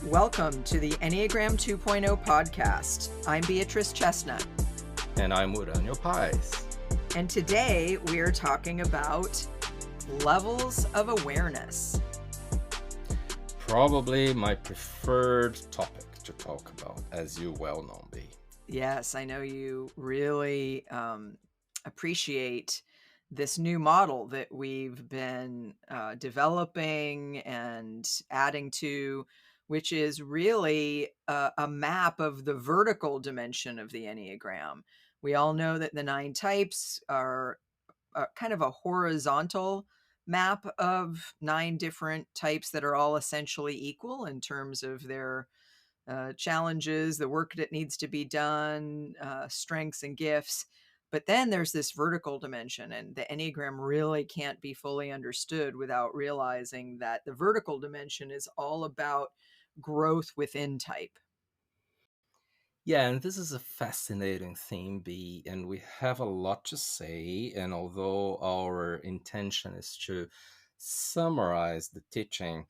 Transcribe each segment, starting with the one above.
Welcome to the Enneagram 2.0 podcast. I'm Beatrice Chestnut. And I'm Chestnut Paes. And today we are talking about levels of awareness. Probably my preferred topic to talk about, as you well know, B. Yes, I know you really appreciate this new model that we've been developing and adding to, which is really a map of the vertical dimension of the Enneagram. We all know that the 9 types are kind of a horizontal map of 9 different types that are all essentially equal in terms of their challenges, the work that needs to be done, strengths and gifts. But then there's this vertical dimension, and the Enneagram really can't be fully understood without realizing that the vertical dimension is all about growth within type. Yeah, and this is a fascinating theme, B, and we have a lot to say. And although our intention is to summarize the teaching,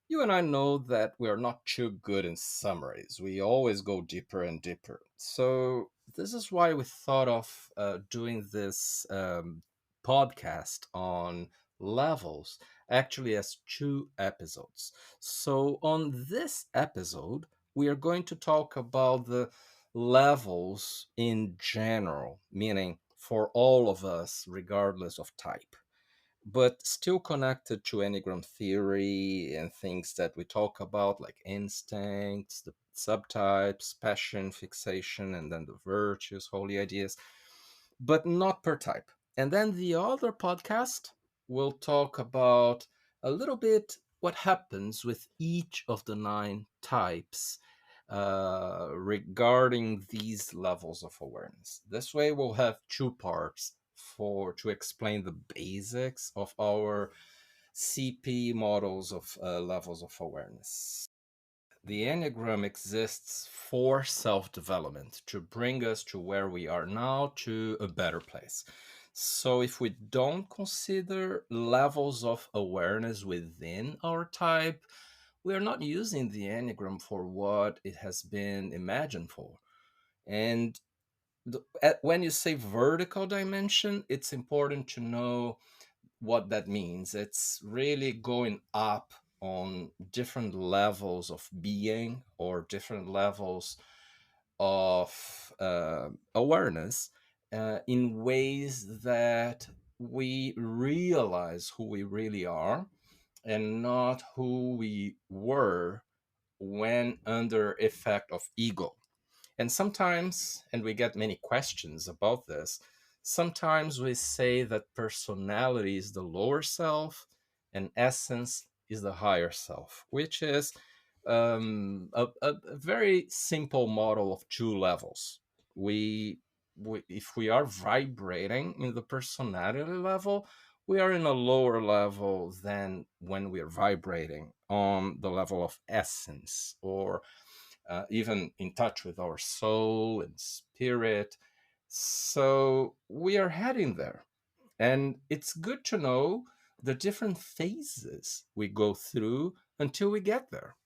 you and I know that we are not too good in summaries. We always go deeper and deeper. So this is why we thought of doing this podcast on levels actually as 2 episodes. So on this episode, we are going to talk about the levels in general, meaning for all of us, regardless of type, but still connected to Enneagram theory and things that we talk about, like instincts, the subtypes, passion, fixation, and then the virtues, holy ideas, but not per type. And then the other podcast will talk about a little bit what happens with each of the 9 types regarding these levels of awareness. This way we'll have 2 parts to explain the basics of our CP models of levels of awareness. The Enneagram exists for self-development, to bring us to where we are now, to a better place. So if we don't consider levels of awareness within our type, we are not using the Enneagram for what it has been imagined for. And when you say vertical dimension, it's important to know what that means. It's really going up on different levels of being or different levels of awareness in ways that we realize who we really are and not who we were when under effect of ego. And sometimes, and we get many questions about this, sometimes we say that personality is the lower self and essence is the higher self, which is a very simple model of 2 levels. If we are vibrating in the personality level, we are in a lower level than when we are vibrating on the level of essence, or even in touch with our soul and spirit. So we are heading there. And it's good to know the different phases we go through until we get there.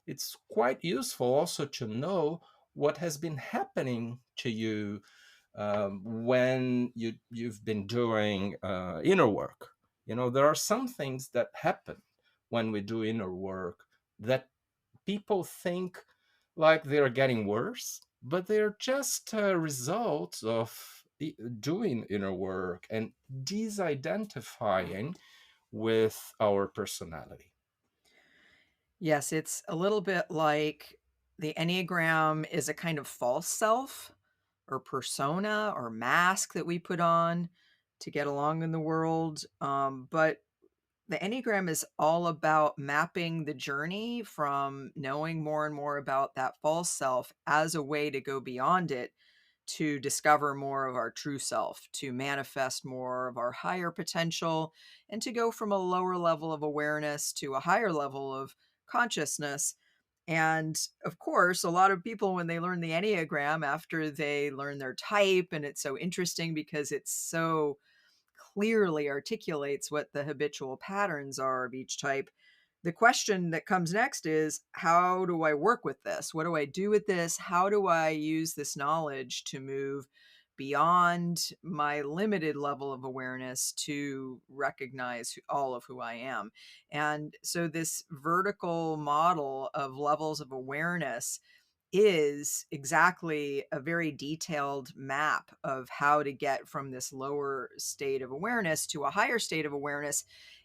It's quite useful also to know what has been happening to you when you've been doing inner work. You know, there are some things that happen when we do inner work that people think like they're getting worse, but they're just results of doing inner work and desidentifying with our personality. Yes, it's a little bit like the Enneagram is a kind of false self or persona or mask that we put on to get along in the world. But the Enneagram is all about mapping the journey from knowing more and more about that false self as a way to go beyond it, to discover more of our true self, to manifest more of our higher potential, and to go from a lower level of awareness to a higher level of consciousness. And of course, a lot of people, when they learn the Enneagram, after they learn their type, and it's so interesting because it's so clearly articulates what the habitual patterns are of each type, the question that comes next is, how do I work with this? What do I do with this? How do I use this knowledge to move beyond my limited level of awareness to recognize all of who I am? And so, this vertical model of levels of awareness is exactly a very detailed map of how to get from this lower state of awareness to a higher state of awareness.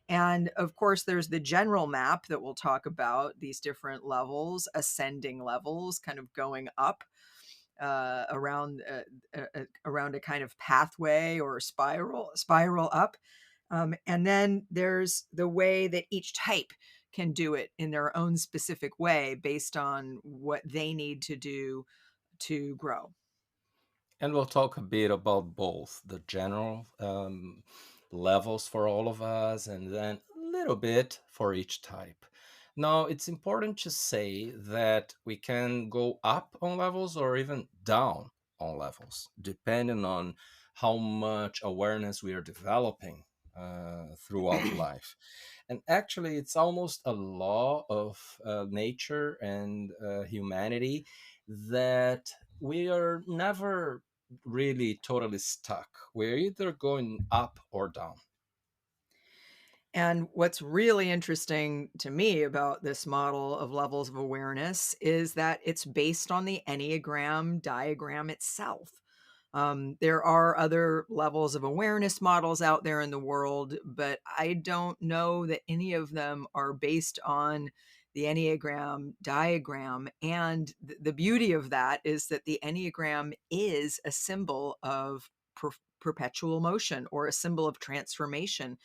And of course, there's the general map that we'll talk about, these different levels, ascending levels, kind of going up around a kind of pathway or spiral up. And then there's the way that each type can do it in their own specific way based on what they need to do to grow. And we'll talk a bit about both the general levels for all of us and then a little bit for each type. Now, it's important to say that we can go up on levels or even down on levels, depending on how much awareness we are developing throughout life. And actually, it's almost a law of nature and humanity that we are never really totally stuck. We're either going up or down. And what's really interesting to me about this model of levels of awareness is that it's based on the Enneagram diagram itself. There are other levels of awareness models out there in the world, but I don't know that any of them are based on the Enneagram diagram. And the beauty of that is that the Enneagram is a symbol of perpetual motion, or a symbol of transformation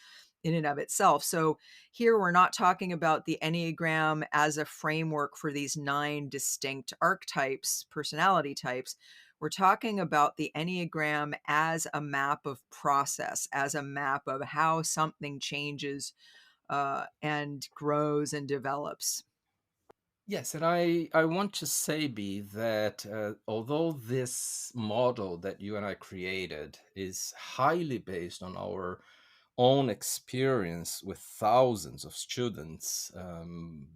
in and of itself. So here we're not talking about the Enneagram as a framework for these 9 distinct archetypes, personality types. We're talking about the Enneagram as a map of process, as a map of how something changes and grows and develops. Yes, and I want to say, B, that although this model that you and I created is highly based on our own experience with thousands of students,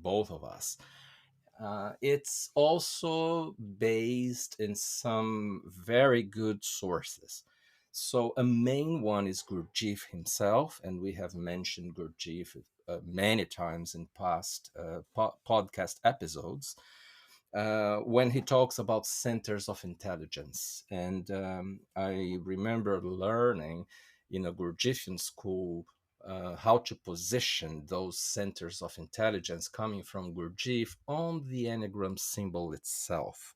both of us, it's also based in some very good sources. So a main one is Gurdjieff himself, and we have mentioned Gurdjieff many times in past podcast episodes when he talks about centers of intelligence. And I remember learning in a Gurdjieffian school how to position those centers of intelligence coming from Gurdjieff on the Enneagram symbol itself.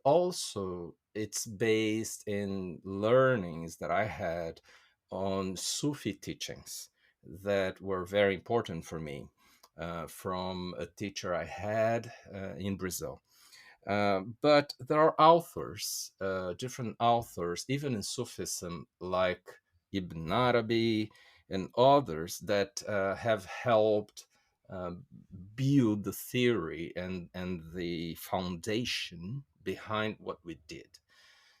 Also, it's based in learnings that I had on Sufi teachings that were very important for me from a teacher I had in Brazil. But there are authors, different authors, even in Sufism, like Ibn Arabi and others that have helped build the theory and the foundation behind what we did.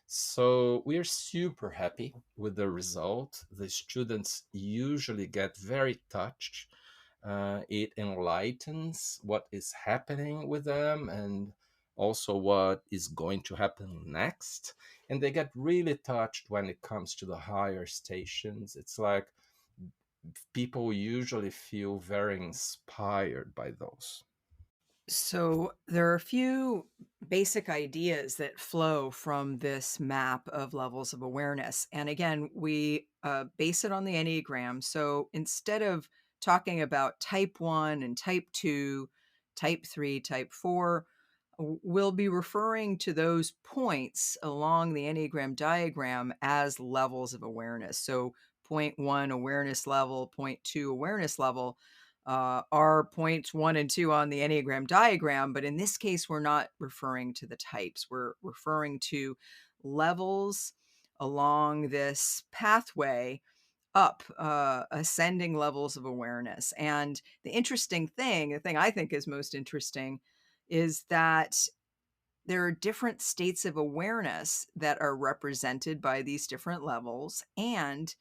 So we are super happy with the result. The students usually get very touched. It enlightens what is happening with them and also what is going to happen next. And they get really touched when it comes to the higher stations. It's like people usually feel very inspired by those. So there are a few basic ideas that flow from this map of levels of awareness. And again, we base it on the Enneagram. So instead of talking about type 1 and type 2, type 3, type 4, we'll be referring to those points along the Enneagram diagram as levels of awareness. So point 1 awareness level, point 2 awareness level are points 1 and 2 on the Enneagram diagram. But in this case, we're not referring to the types. We're referring to levels along this pathway up, ascending levels of awareness. And the thing I think is most interesting, is that there are different states of awareness that are represented by these different levels, and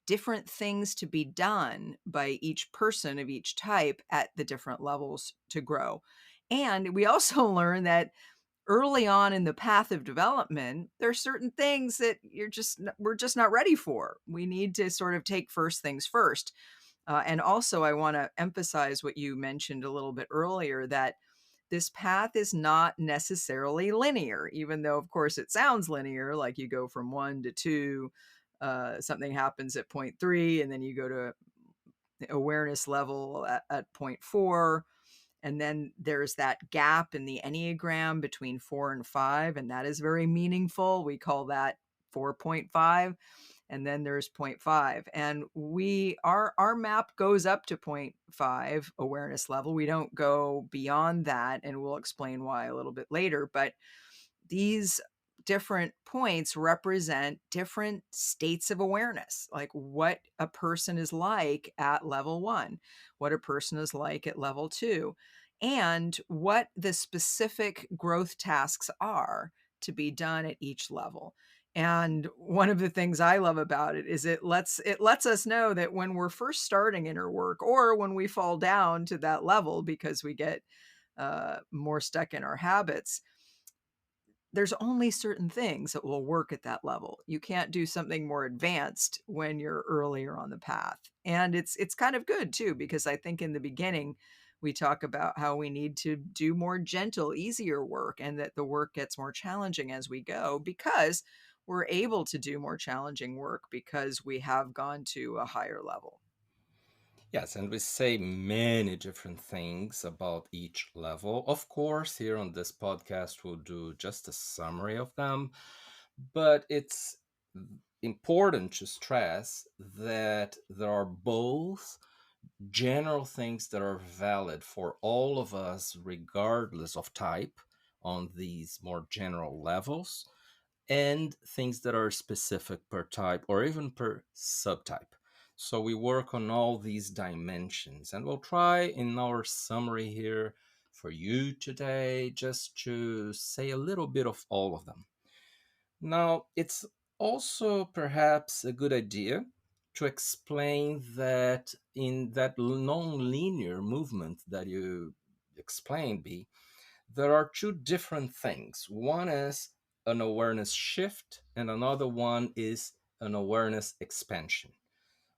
different things to be done by each person of each type at the different levels to grow. And we also learn that early on in the path of development, there are certain things that we're just not ready for. We need to sort of take first things first. And also, I want to emphasize what you mentioned a little bit earlier, that this path is not necessarily linear, even though, of course, it sounds linear, like you go from 1 to 2, something happens at point 3, and then you go to awareness level at point 4. And then there's that gap in the Enneagram between 4 and 5, and that is very meaningful. We call that 4.5. And then there's point 5. And our map goes up to point 5 awareness level. We don't go beyond that, and we'll explain why a little bit later. But these different points represent different states of awareness, like what a person is like at level 1, what a person is like at level 2, and what the specific growth tasks are to be done at each level. And one of the things I love about it is it lets us know that when we're first starting inner work, or when we fall down to that level because we get more stuck in our habits, there's only certain things that will work at that level. You can't do something more advanced when you're earlier on the path. And it's kind of good too, because I think in the beginning we talk about how we need to do more gentle, easier work, and that the work gets more challenging as we go, because we're able to do more challenging work because we have gone to a higher level. Yes, and we say many different things about each level. Of course, here on this podcast, we'll do just a summary of them, but it's important to stress that there are both general things that are valid for all of us, regardless of type, on these more general levels, and things that are specific per type or even per subtype. So we work on all these dimensions, and we'll try in our summary here for you today just to say a little bit of all of them. Now, it's also perhaps a good idea to explain that in that non-linear movement that you explained, B, there are two different things. One is an awareness shift, and another one is an awareness expansion.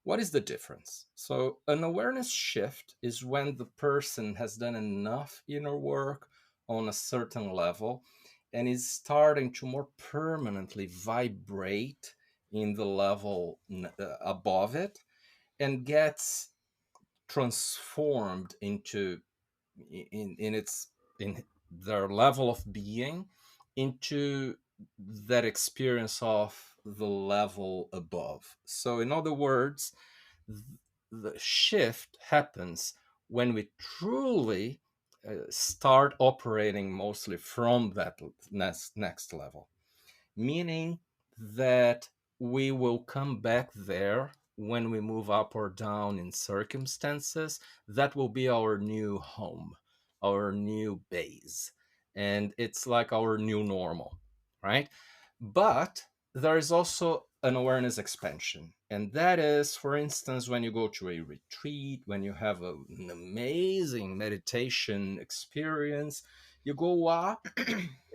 What is the difference? So, an awareness shift is when the person has done enough inner work on a certain level and is starting to more permanently vibrate in the level above it, and gets transformed into in its in their level of being into that experience of the level above. So in other words, the shift happens when we truly start operating mostly from that next level, meaning that we will come back there when we move up or down in circumstances. That will be our new home, our new base, and it's like our new normal, right? But there is also an awareness expansion, and that is, for instance, when you go to a retreat, when you have an amazing meditation experience, you go up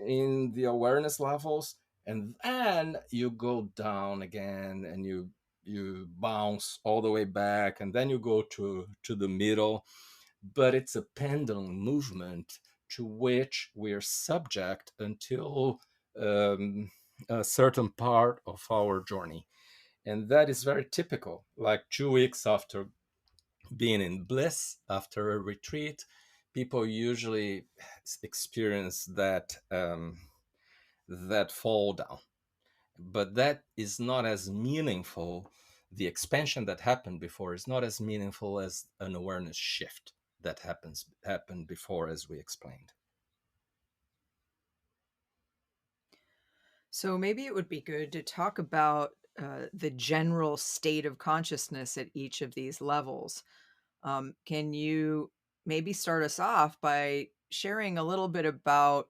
in the awareness levels, and then you go down again, and you bounce all the way back, and then you go to the middle. But it's a pendulum movement to which we are subject until um, a certain part of our journey, and that is very typical. Like 2 weeks after being in bliss, after a retreat, people usually experience that fall down. But that is not as meaningful. The expansion that happened before is not as meaningful as an awareness shift that happened before, as we explained. So maybe it would be good to talk about the general state of consciousness at each of these levels. Can you maybe start us off by sharing a little bit about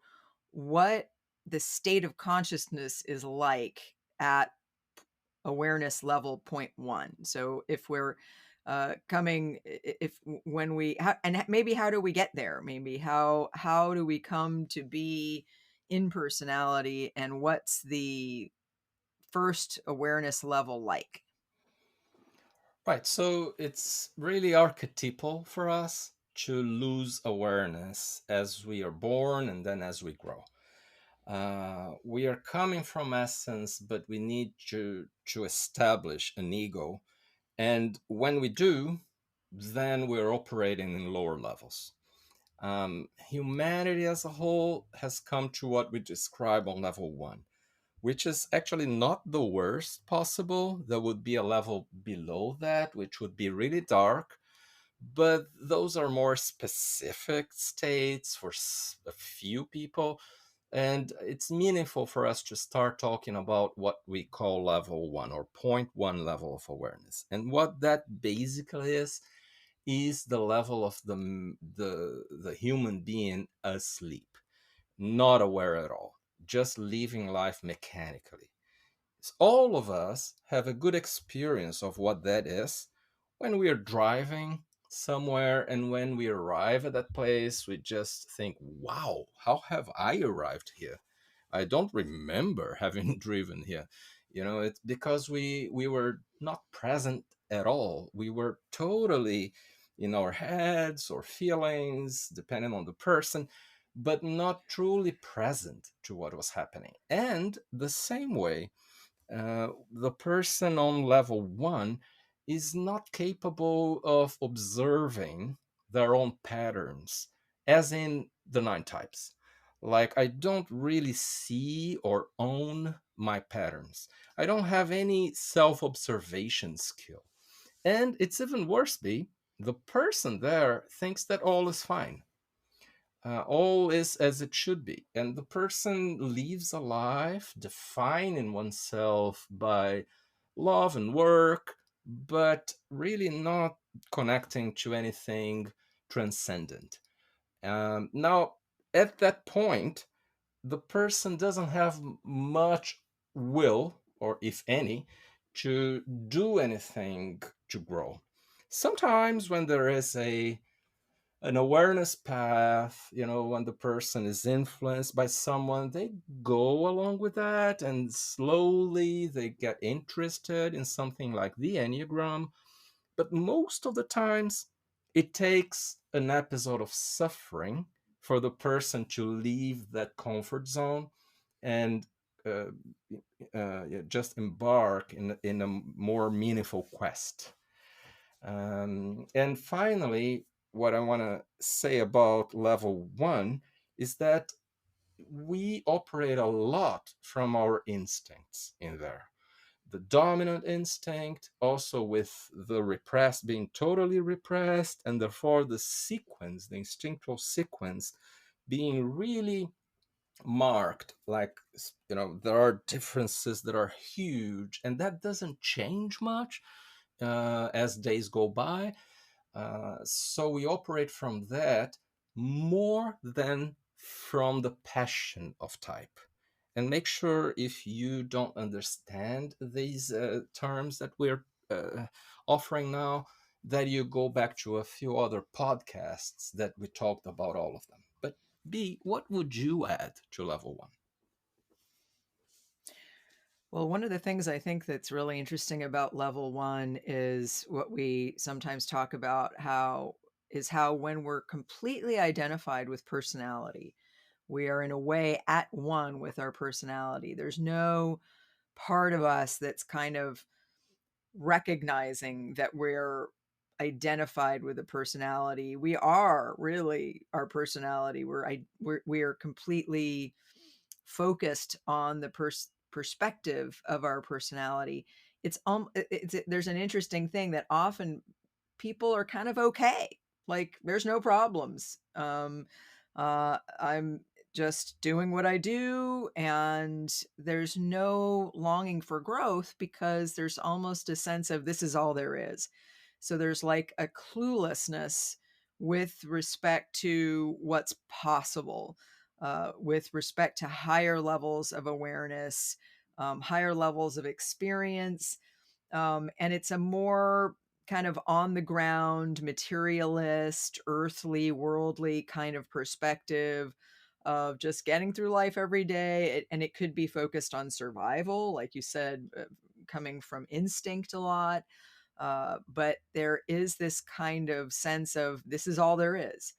what the state of consciousness is like at awareness level point one. So if we're coming, if when we and maybe how do we get there? Maybe how do we come to be in personality, and what's the first awareness level like? Right. So it's really archetypal for us to lose awareness as we are born and then as we grow. We are coming from essence, but we need to establish an ego. And when we do, then we're operating in lower levels. Humanity as a whole has come to what we describe on level one, which is actually not the worst possible. There would be a level below that, which would be really dark, but those are more specific states for a few people. And it's meaningful for us to start talking about what we call level one or point one level of awareness. And what that basically is the level of the human being asleep, not aware at all, just living life mechanically. All of us have a good experience of what that is when we are driving somewhere, and when we arrive at that place, we just think, wow, how have I arrived here? I don't remember having driven here. It's because we were not present at all. We were totally in our heads or feelings, depending on the person, but not truly present to what was happening. And the same way, the person on level one is not capable of observing their own patterns, as in the nine types. Like, I don't really see or own my patterns. I don't have any self observation skill. And it's even worse, B, the person there thinks that all is fine. All is as it should be. And the person lives a life defining oneself by love and work, but really not connecting to anything transcendent. Now, at that point, the person doesn't have much will, or if any, to do anything to grow. Sometimes when there is an awareness path, when the person is influenced by someone, they go along with that, and slowly they get interested in something like the Enneagram. But most of the times, it takes an episode of suffering for the person to leave that comfort zone and uh, just embark in a more meaningful quest. And finally, what I want to say about level one is that we operate a lot from our instincts in there. The dominant instinct, also with the repressed being totally repressed, and therefore the sequence, the instinctual sequence, being really marked. Like, there are differences that are huge, and that doesn't change much as days go by. So we operate from that more than from the passion of type. And make sure, if you don't understand these terms that we're offering now, that you go back to a few other podcasts that we talked about all of them. But B, what would you add to level one? Well, one of the things I think that's really interesting about level one is what we sometimes talk about, how when we're completely identified with personality, we are in a way at one with our personality. There's no part of us that's kind of recognizing that we're identified with a personality. We are really our personality. We are completely focused on the perspective of our personality. There's an interesting thing that often people are kind of okay. Like, there's no problems. I'm just doing what I do, and there's no longing for growth because there's almost a sense of this is all there is. So there's like a cluelessness with respect to what's possible, with respect to higher levels of awareness, higher levels of experience. And it's a more kind of on the ground, materialist, earthly, worldly kind of perspective of just getting through life every day. And it could be focused on survival, like you said, coming from instinct a lot. But there is this kind of sense of this is all there is.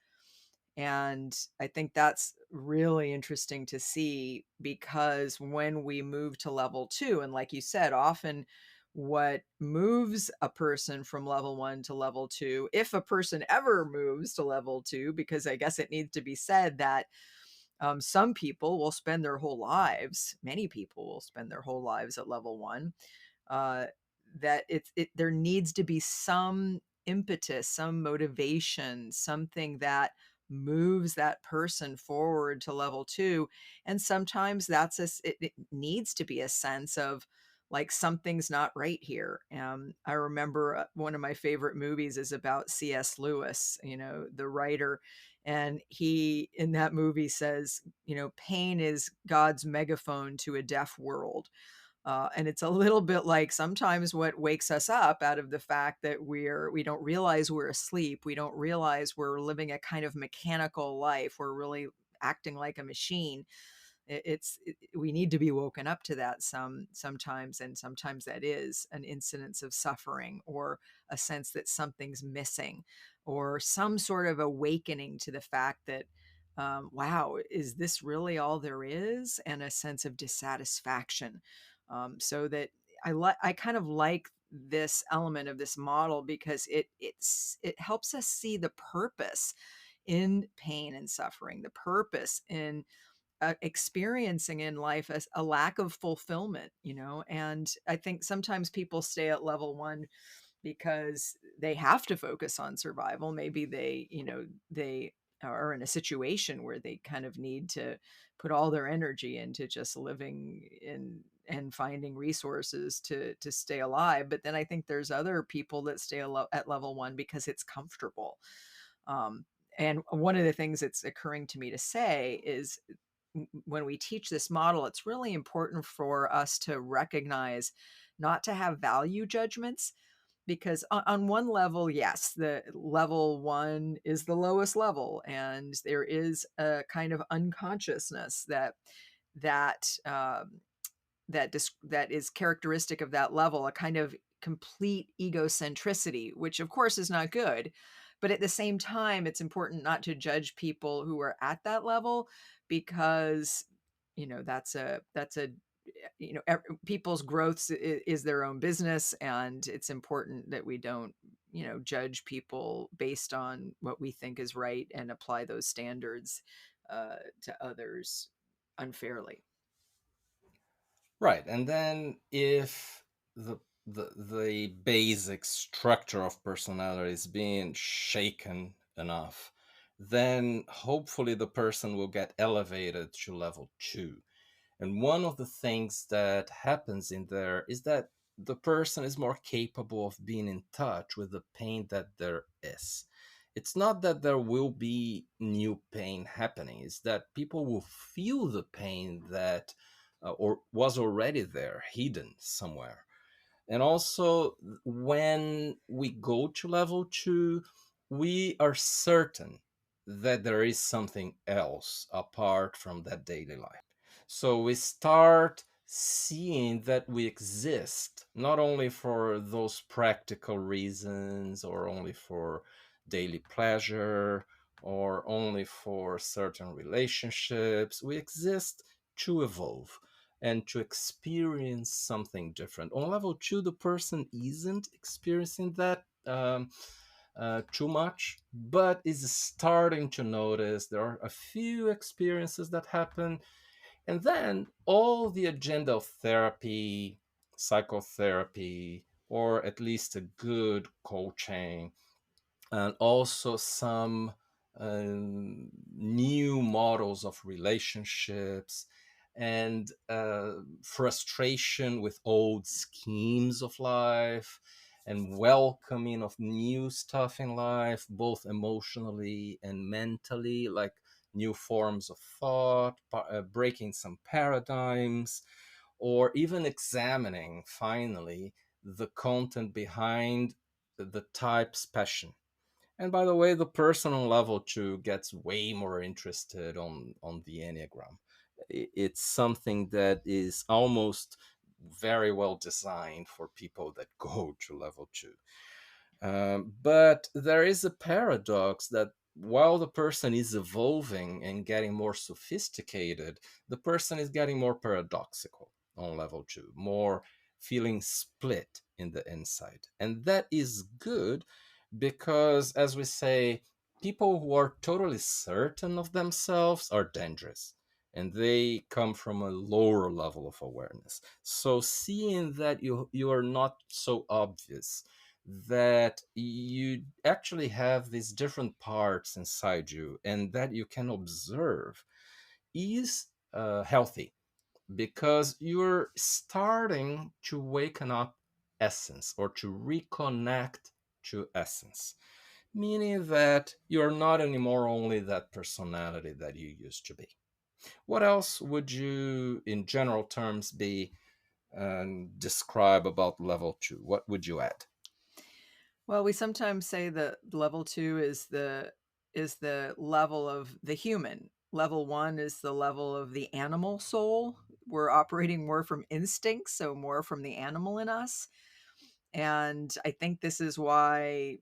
And I think that's really interesting to see, because when we move to level two, and like you said, often what moves a person from level one to level two, if a person ever moves to level two, because I guess it needs to be said that some people will spend their whole lives, many people will spend their whole lives at level one, uh, that there needs to be some impetus, some motivation, something that moves that person forward to level two. And sometimes it needs to be a sense of like something's not right here. I remember one of my favorite movies is about C.S. Lewis, the writer, and he in that movie says, pain is God's megaphone to a deaf world. And it's a little bit like sometimes what wakes us up out of the fact that we don't realize we're asleep. We don't realize we're living a kind of mechanical life. We're really acting like a machine. We need to be woken up to that sometimes, and sometimes that is an incidence of suffering, or a sense that something's missing, or some sort of awakening to the fact that wow, is this really all there is, and a sense of dissatisfaction. So that I kind of like this element of this model, because it helps us see the purpose in pain and suffering, the purpose in experiencing in life as a lack of fulfillment. And I think sometimes people stay at level one because they have to focus on survival. Maybe they are in a situation where they kind of need to put all their energy into just living in and finding resources to stay alive. But then I think there's other people that stay at level one because it's comfortable. um, and one of the things that's occurring to me to say is, when we teach this model, it's really important for us to recognize not to have value judgments, because on one level, yes, the level one is the lowest level, and there is a kind of unconsciousness that that is characteristic of that level, a kind of complete egocentricity, which of course is not good. But at the same time, it's important not to judge people who are at that level, because that's a people's growth is their own business, and it's important that we don't judge people based on what we think is right and apply those standards to others unfairly. Right. And then if the basic structure of personality is being shaken enough, then hopefully the person will get elevated to level two. And one of the things that happens in there is that the person is more capable of being in touch with the pain that there is. It's not that there will be new pain happening, it's that people will feel the pain that or was already there, hidden somewhere. And also, when we go to level two, we are certain that there is something else apart from that daily life. So we start seeing that we exist not only for those practical reasons or only for daily pleasure or only for certain relationships. We exist to evolve and to experience something different. On level two, the person isn't experiencing that too much, but is starting to notice there are a few experiences that happen. And then all the agenda of therapy, psychotherapy, or at least a good coaching, and also some new models of relationships and frustration with old schemes of life and welcoming of new stuff in life, both emotionally and mentally, like new forms of thought, breaking some paradigms. or even examining finally the content behind the type's passion. And by the way, the person on level 2 gets way more interested on the Enneagram. It's something that is almost very well designed for people that go to level 2. But there is a paradox that while the person is evolving and getting more sophisticated, the person is getting more paradoxical on level 2, more feeling split in the inside. And that is good because, as we say, people who are totally certain of themselves are dangerous and they come from a lower level of awareness. So seeing that you are not so obvious, that you actually have these different parts inside you and that you can observe is healthy, because you're starting to waken up essence or to reconnect to essence, meaning that you're not anymore only that personality that you used to be. What else would you, in general terms, be describe about level 2? What would you add? Well, we sometimes say that level 2 is the level of the human. Level 1 is the level of the animal soul. We're operating more from instinct, so more from the animal in us. And I think this is why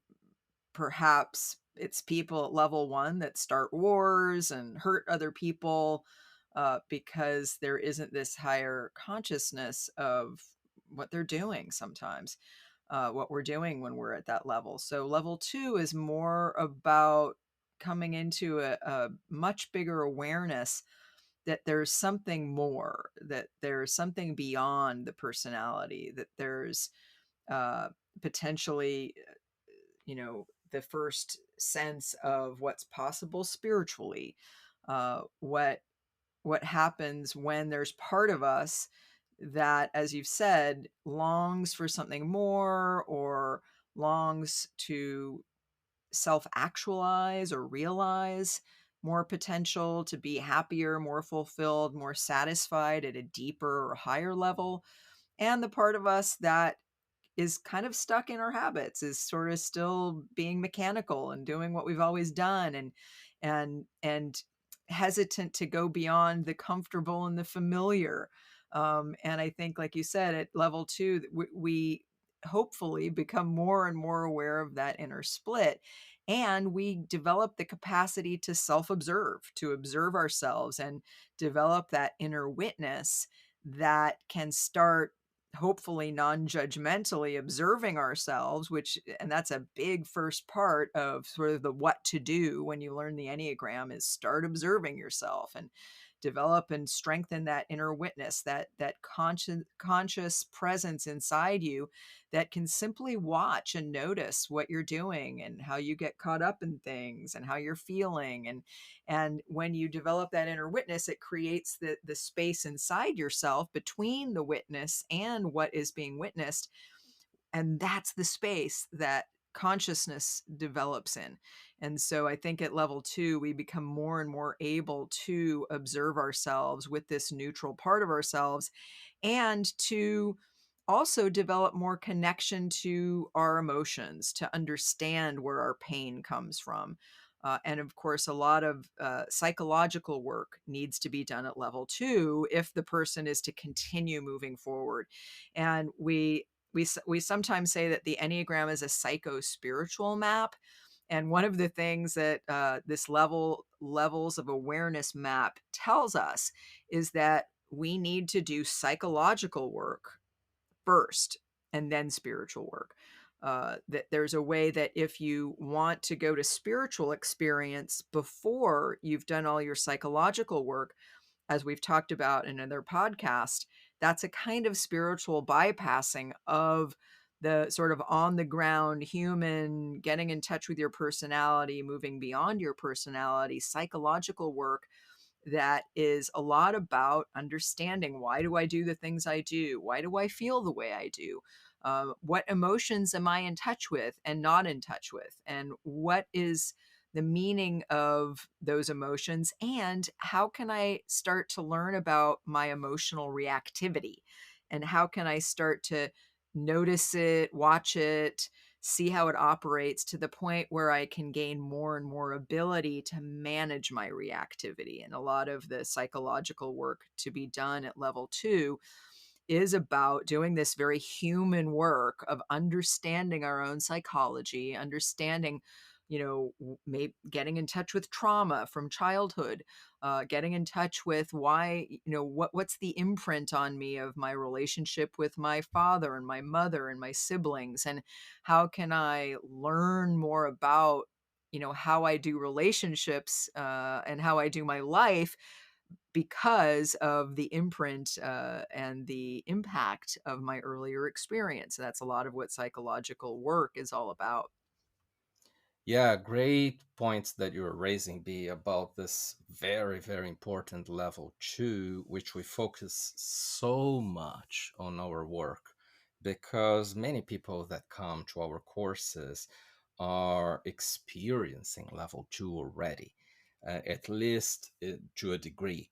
perhaps it's people at level 1 that start wars and hurt other people, because there isn't this higher consciousness of what they're doing sometimes, what we're doing when we're at that level. So level 2 is more about coming into a much bigger awareness that there's something more, that there's something beyond the personality, that there's uh, potentially, the first sense of what's possible spiritually, what happens when there's part of us that, as you've said, longs for something more, or longs to self-actualize or realize more potential, to be happier, more fulfilled, more satisfied at a deeper or higher level. And the part of us that is kind of stuck in our habits, is sort of still being mechanical and doing what we've always done, and hesitant to go beyond the comfortable and the familiar. And I think, like you said, at level 2, we hopefully become more and more aware of that inner split, and we develop the capacity to self-observe, to observe ourselves, and develop that inner witness that can start hopefully non-judgmentally observing ourselves, and that's a big first part of sort of the what to do when you learn the Enneagram, is start observing yourself and develop and strengthen that inner witness, that conscious presence inside you that can simply watch and notice what you're doing and how you get caught up in things and how you're feeling. And when you develop that inner witness, it creates the space inside yourself between the witness and what is being witnessed. And that's the space that consciousness develops in. And so I think at level 2, we become more and more able to observe ourselves with this neutral part of ourselves, and to also develop more connection to our emotions, to understand where our pain comes from. And of course, a lot of psychological work needs to be done at level 2 if the person is to continue moving forward. And we sometimes say that the Enneagram is a psycho-spiritual map. And one of the things that this levels of awareness map tells us is that we need to do psychological work first and then spiritual work. That there's a way that if you want to go to spiritual experience before you've done all your psychological work, as we've talked about in another podcast, that's a kind of spiritual bypassing of the sort of on the ground human, getting in touch with your personality, moving beyond your personality, psychological work that is a lot about understanding, why do I do the things I do? Why do I feel the way I do? What emotions am I in touch with and not in touch with? And what is the meaning of those emotions, and how can I start to learn about my emotional reactivity? And how can I start to notice it, watch it, see how it operates to the point where I can gain more and more ability to manage my reactivity? And a lot of the psychological work to be done at level 2 is about doing this very human work of understanding our own psychology, understanding, getting in touch with trauma from childhood, getting in touch with why, what's the imprint on me of my relationship with my father and my mother and my siblings, and how can I learn more about, how I do relationships, and how I do my life because of the imprint, and the impact of my earlier experience. That's a lot of what psychological work is all about. Yeah, great points that you're raising, B, about this very, very important level two, which we focus so much on our work because many people that come to our courses are experiencing level two already, at least to a degree.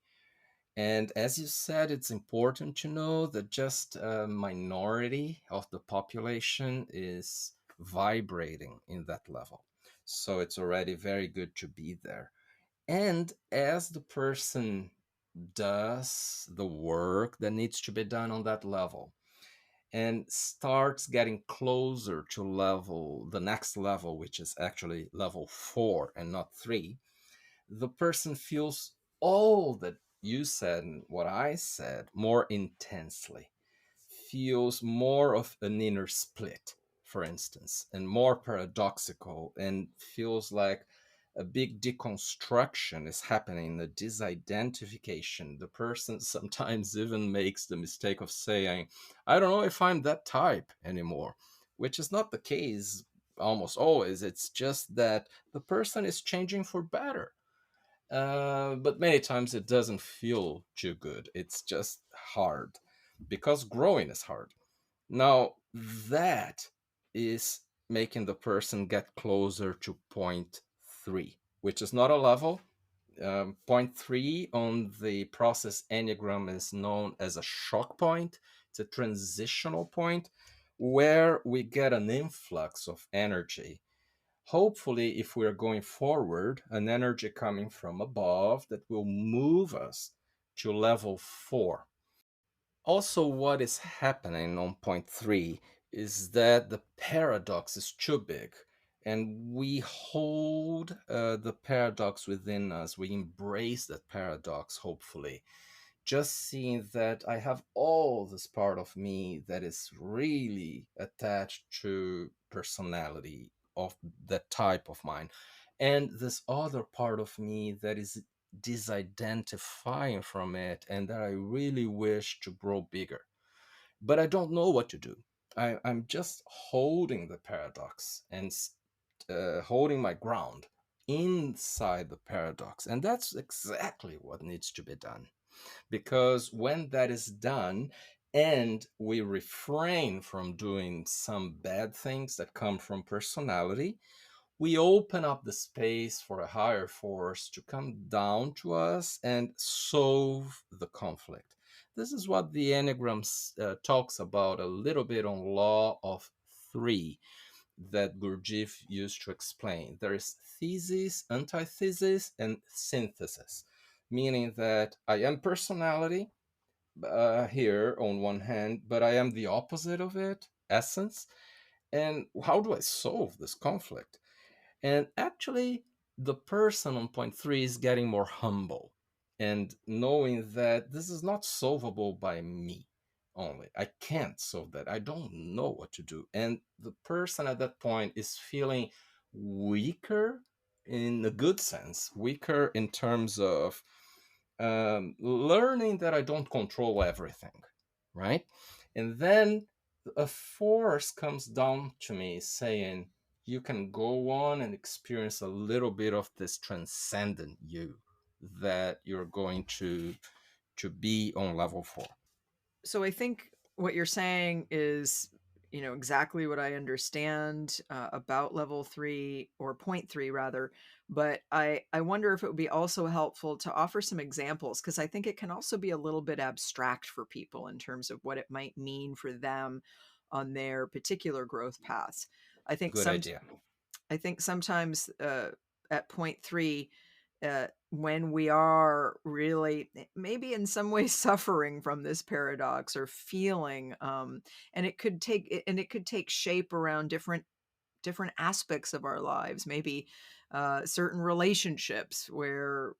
And as you said, it's important to know that just a minority of the population is vibrating in that level. So it's already very good to be there. And as the person does the work that needs to be done on that level and starts getting closer to the next level, which is actually level 4 and not 3, the person feels all that you said and what I said more intensely, feels more of an inner split, for instance, and more paradoxical, and feels like a big deconstruction is happening, the disidentification. The person sometimes even makes the mistake of saying, I don't know if I'm that type anymore, which is not the case almost always. It's just that the person is changing for better, but many times it doesn't feel too good. It's just hard because growing is hard. Now, that is making the person get closer to point three, which is not a level. Point three on the process Enneagram is known as a shock point. It's a transitional point where we get an influx of energy. Hopefully, if we're going forward, an energy coming from above that will move us to level 4. Also, what is happening on point 3 is that the paradox is too big, and we hold the paradox within us. We embrace that paradox, hopefully, just seeing that I have all this part of me that is really attached to personality of that type of mine, and this other part of me that is disidentifying from it and that I really wish to grow bigger. But I don't know what to do. I'm just holding the paradox and holding my ground inside the paradox. And that's exactly what needs to be done, because when that is done and we refrain from doing some bad things that come from personality, we open up the space for a higher force to come down to us and solve the conflict. This is what the Enneagram talks about a little bit on Law of Three that Gurdjieff used to explain. There is thesis, antithesis, and synthesis, meaning that I am personality here on one hand, but I am the opposite of it, essence. And how do I solve this conflict? And actually, the person on point three is getting more humble and knowing that this is not solvable by me only. I can't solve that. I don't know what to do. And the person at that point is feeling weaker in a good sense, weaker in terms of learning that I don't control everything, right? And then a force comes down to me saying, you can go on and experience a little bit of this transcendent you that you're going to be on level 4. So I think what you're saying is, exactly what I understand about level 3, or point 3 rather, But I wonder if it would be also helpful to offer some examples, because I think it can also be a little bit abstract for people in terms of what it might mean for them on their particular growth paths. I think Good some idea. I think sometimes at point three, when we are really maybe in some ways suffering from this paradox or feeling, and it could take shape around different aspects of our lives, maybe certain relationships where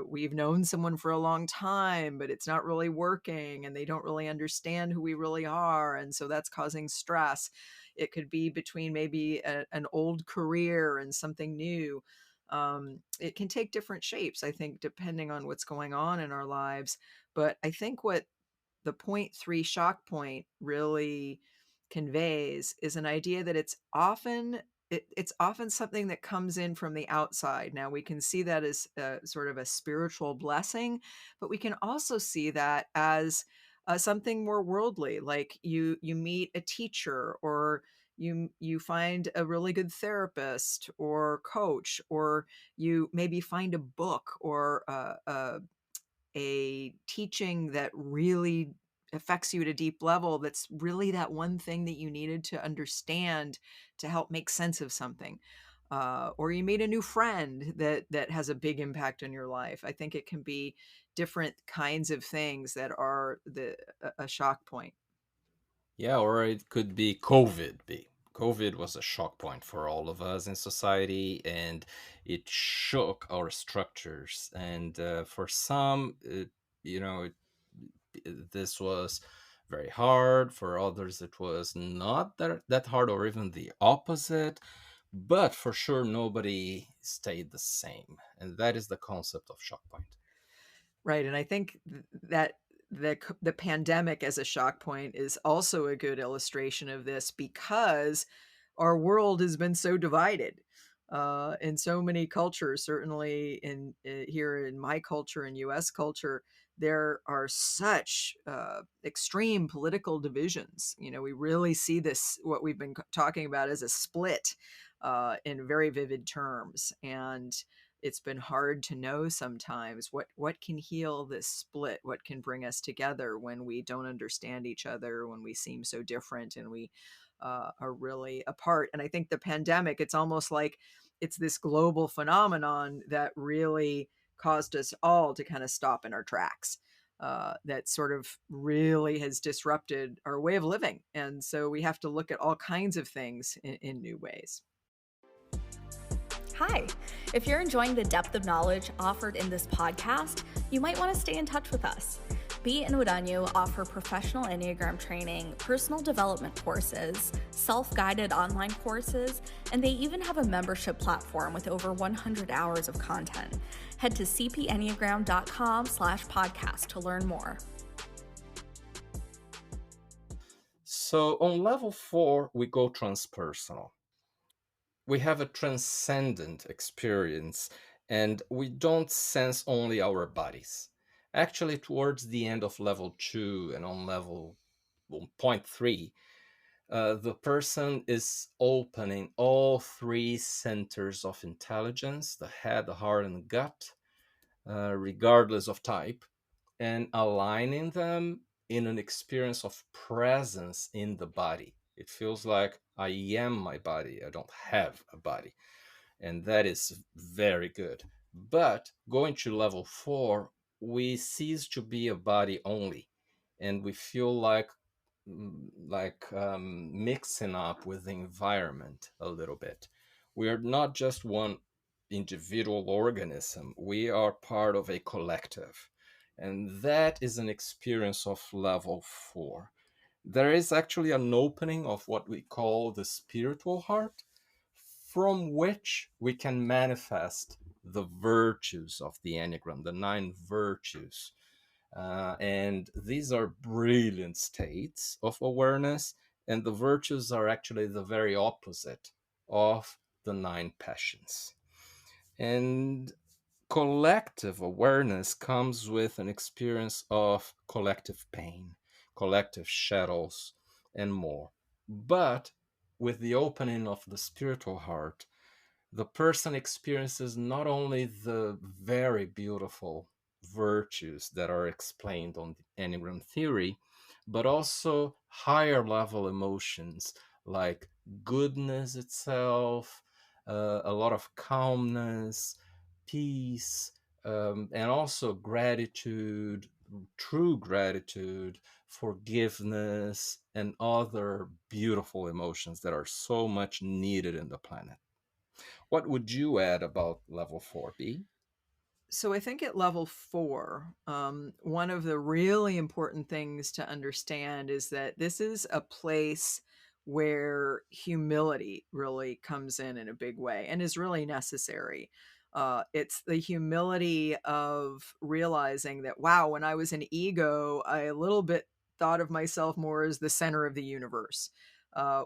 we've known someone for a long time, but it's not really working and they don't really understand who we really are. And so that's causing stress. It could be between maybe an old career and something new. It can take different shapes, I think, depending on what's going on in our lives. But I think what the point three shock point really conveys is an idea that it's often something that comes in from the outside. Now we can see that as sort of a spiritual blessing, but we can also see that as something more worldly, like you meet a teacher, or you find a really good therapist or coach, or you maybe find a book or a teaching that really affects you at a deep level, that's really that one thing that you needed to understand to help make sense of something. Or you meet a new friend that has a big impact on your life. I think it can be different kinds of things that are a shock point. Yeah, or it could be COVID. COVID was a shock point for all of us in society, and it shook our structures. And for some, this was very hard. For others, it was not that hard, or even the opposite. But for sure, nobody stayed the same. And that is the concept of shock point. Right, and I think that the pandemic as a shock point is also a good illustration of this, because our world has been so divided in so many cultures. Certainly in here in my culture and U.S. culture, there are such extreme political divisions. You know, we really see this, what we've been talking about, as a split in very vivid terms, and it's been hard to know sometimes what can heal this split, what can bring us together when we don't understand each other, when we seem so different and we are really apart. And I think the pandemic, it's almost like it's this global phenomenon that really caused us all to kind of stop in our tracks. That sort of really has disrupted our way of living. And so we have to look at all kinds of things in new ways. Hi. If you're enjoying the depth of knowledge offered in this podcast, you might want to stay in touch with us. Beatrice and Uranio offer professional Enneagram training, personal development courses, self-guided online courses, and they even have a membership platform with over 100 hours of content. Head to cpenneagram.com/podcast to learn more. So on level 4, we go transpersonal. We have a transcendent experience, and we don't sense only our bodies. Actually, towards the end of level 2 and on level 1.3, the person is opening all 3 centers of intelligence: the head, the heart, and the gut, regardless of type, and aligning them in an experience of presence in the body. It feels like I am my body, I don't have a body. And that is very good. But going to level 4, we cease to be a body only, and we feel like mixing up with the environment a little bit. We are not just one individual organism, we are part of a collective. And that is an experience of level 4. There is actually an opening of what we call the spiritual heart, from which we can manifest the virtues of the Enneagram, the 9 virtues. And these are brilliant states of awareness, and the virtues are actually the very opposite of the 9 passions. And collective awareness comes with an experience of collective pain, collective shadows, and more. But with the opening of the spiritual heart, the person experiences not only the very beautiful virtues that are explained on the Enneagram theory, but also higher level emotions like goodness itself, a lot of calmness, peace, and also gratitude, true gratitude, forgiveness, and other beautiful emotions that are so much needed in the planet. What would you add about level 4B? So I think at level 4, one of the really important things to understand is that this is a place where humility really comes in a big way and is really necessary. It's the humility of realizing that, wow, when I was an ego, I a little bit thought of myself more as the center of the universe.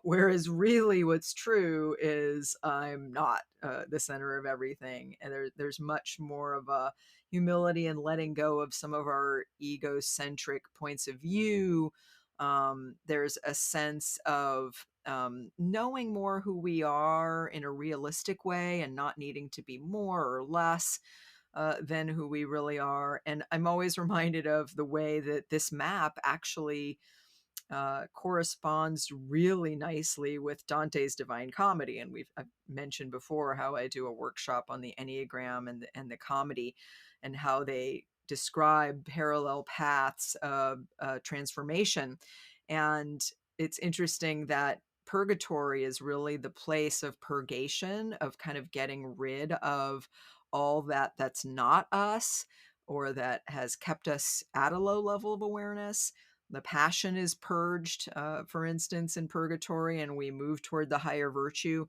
Whereas really what's true is I'm not the center of everything. And there's much more of a humility and letting go of some of our egocentric points of view. There's a sense of knowing more who we are in a realistic way and not needing to be more or less than who we really are. And I'm always reminded of the way that this map actually corresponds really nicely with Dante's Divine Comedy. And I've mentioned before how I do a workshop on the Enneagram and the comedy, and how they describe parallel paths of transformation. And it's interesting that purgatory is really the place of purgation, of kind of getting rid of all that's not us, or that has kept us at a low level of awareness. The passion is purged, for instance, in purgatory, and we move toward the higher virtue.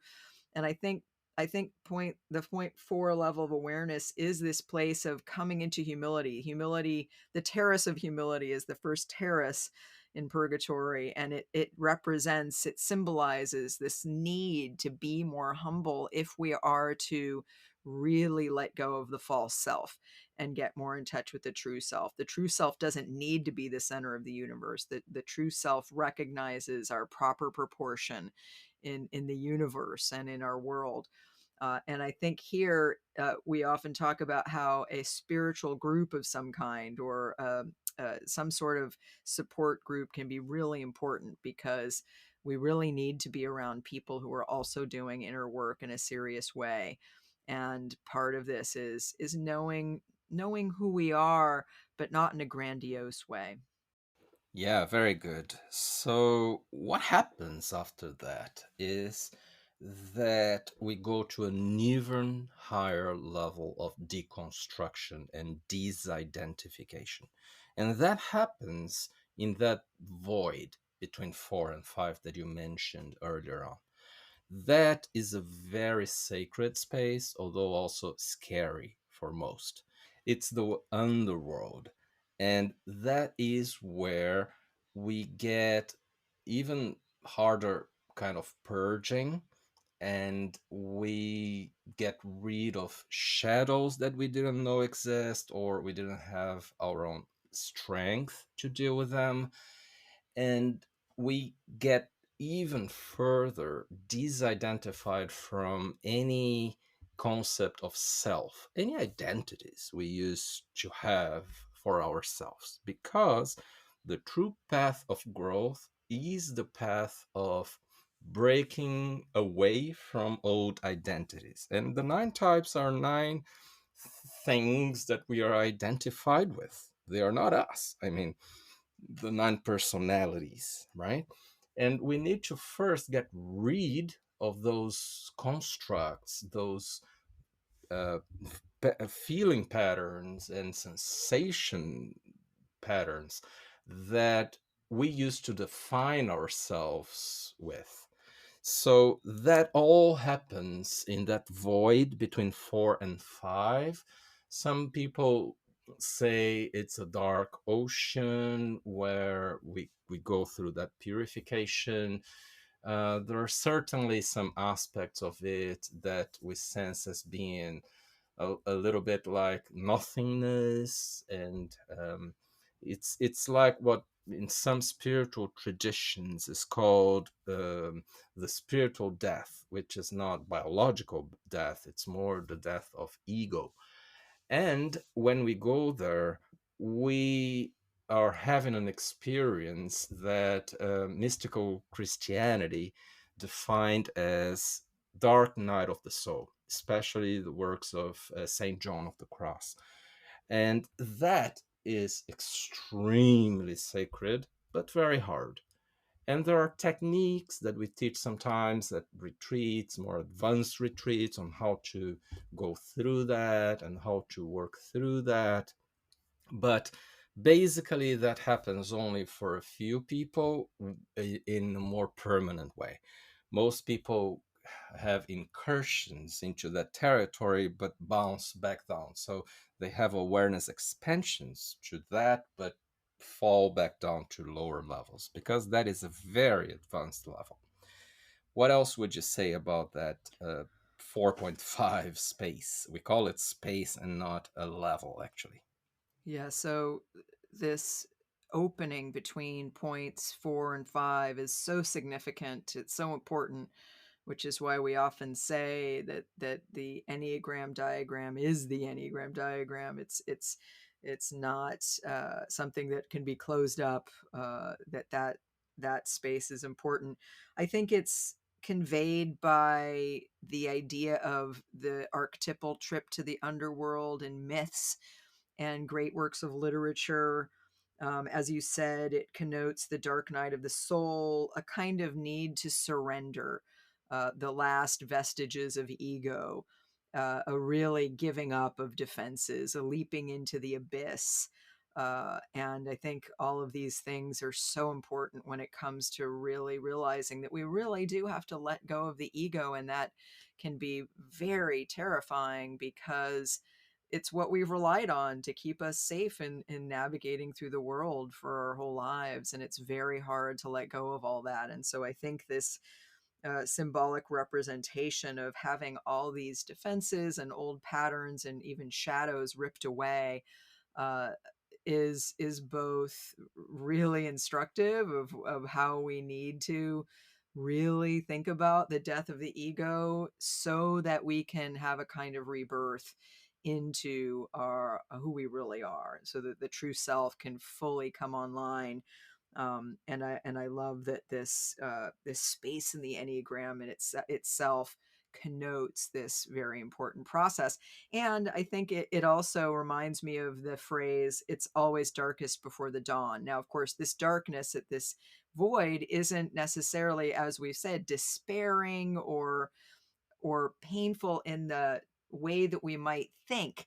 And I think the point 4 level of awareness is this place of coming into humility. Humility, the terrace of humility, is the first terrace in purgatory, and it symbolizes this need to be more humble if we are to really let go of the false self and get more in touch with the true self. The true self doesn't need to be the center of the universe. The true self recognizes our proper proportion in the universe and in our world. And I think here we often talk about how a spiritual group of some kind, or some sort of support group, can be really important, because we really need to be around people who are also doing inner work in a serious way. And part of this is knowing who we are, but not in a grandiose way. Yeah, very good. So, what happens after that is that we go to an even higher level of deconstruction and desidentification. And that happens in that void between 4 and 5 that you mentioned earlier on. That is a very sacred space, although also scary for most. It's the underworld. And that is where we get even harder kind of purging, and we get rid of shadows that we didn't know exist, or we didn't have our own strength to deal with them. And we get even further disidentified from any concept of self, any identities we used to have for ourselves, because the true path of growth is the path of breaking away from old identities. And the 9 types are 9 things that we are identified with. They are not us. I mean, the 9 personalities, right? And we need to first get rid of those constructs, those uh, feeling patterns and sensation patterns that we used to define ourselves with. So that all happens in that void between 4 and 5. Some people say it's a dark ocean where we go through that purification. There are certainly some aspects of it that we sense as being a little bit like nothingness, and it's like what in some spiritual traditions is called the spiritual death, which is not biological death, it's more the death of ego. And when we go there, we are having an experience that mystical Christianity defined as dark night of the soul, especially the works of Saint John of the Cross. And that is extremely sacred, but very hard. And there are techniques that we teach sometimes at retreats, more advanced retreats, on how to go through that and how to work through that. But basically, that happens only for a few people in a more permanent way. Most people have incursions into that territory but bounce back down. So they have awareness expansions to that, but fall back down to lower levels because that is a very advanced level. What else would you say about that 4.5 space? We call it space and not a level, actually. Yeah, so this opening between points 4 and 5 is so significant. It's so important, which is why we often say that the Enneagram diagram is the Enneagram diagram. It's not something that can be closed up. That space is important. I think it's conveyed by the idea of the archetypal trip to the underworld and myths and great works of literature. As you said, it connotes the dark night of the soul, a kind of need to surrender, the last vestiges of ego, a really giving up of defenses, a leaping into the abyss. And I think all of these things are so important when it comes to really realizing that we really do have to let go of the ego. And that can be very terrifying because it's what we've relied on to keep us safe in navigating through the world for our whole lives. And it's very hard to let go of all that. And so I think this symbolic representation of having all these defenses and old patterns and even shadows ripped away uh, is both really instructive of how we need to really think about the death of the ego so that we can have a kind of rebirth into our who we really are, so that the true self can fully come online. And I love that this space in the Enneagram and itself connotes this very important process. And I think it also reminds me of the phrase, it's always darkest before the dawn. Now, of course, this darkness at this void isn't necessarily, as we've said, despairing or painful in the way that we might think.